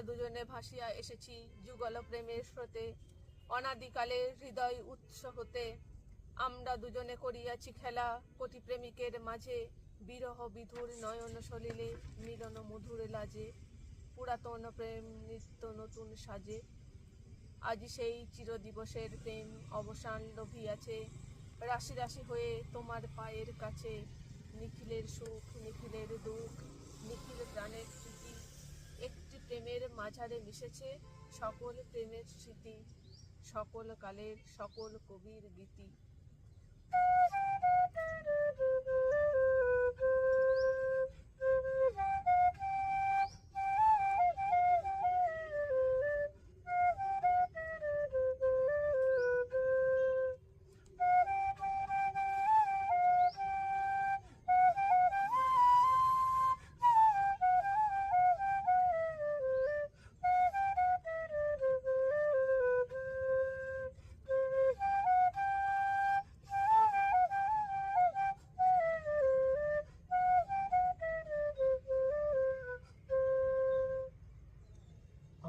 দুজনে ভাসিয়া এসেছি যুগল প্রেমের স্রোতে, অনাদিকালে হৃদয় উৎস হতে। আমরা দুজনে করিয়াছি খেলা কোটি প্রেমিকের মাঝে, বিরহ বিধুর নয়ন সলিলে মিলন মধুর লাজে। পুরাতন প্রেম নিত্য নতুন সাজে, আজি সেই চিরদিবসের প্রেম অবসান লভিয়াছে। রাশি রাশি হয়ে তোমার পায়ের কাছে, নিখিলের সুখ নিখিলের দুঃখ নিখিল প্রাণের প্রীতি। একটি প্রেমের মাঝারে মিশেছে সকল প্রেমের স্মৃতি, সকল কালের সকল কবির গীতি।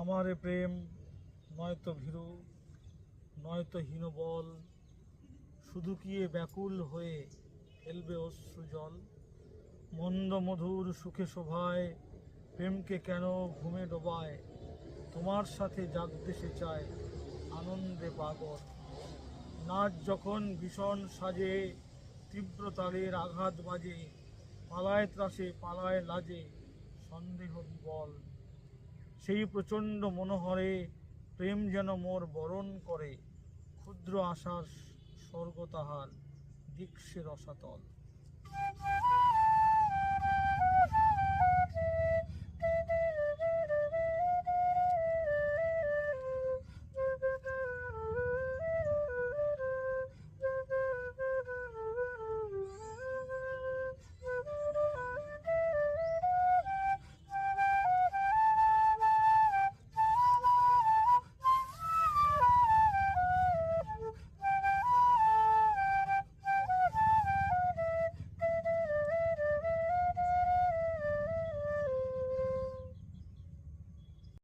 আমার এ প্রেম নয়তো ভীরু নয়তো হীনবল, শুধু কি এ ব্যাকুল হয়ে ফেলবে অশ্রু জল। মন্দ মধুর সুখে শোভায় প্রেমকে কেন ঘুমে ডোবায়, তোমার সাথে জাগতে সে চায় আনন্দে পাগল। নাচ যখন ভীষণ সাজে তীব্র তালের আঘাত বাজে, পালায় ত্রাসে পালায় লাজে সন্দেহ বিবল। সেই প্রচণ্ড মনোহরে প্রেম যেন মোর বরণ করে, ক্ষুদ্র আশার স্বর্গ তাহার দিক্সে রসাতল।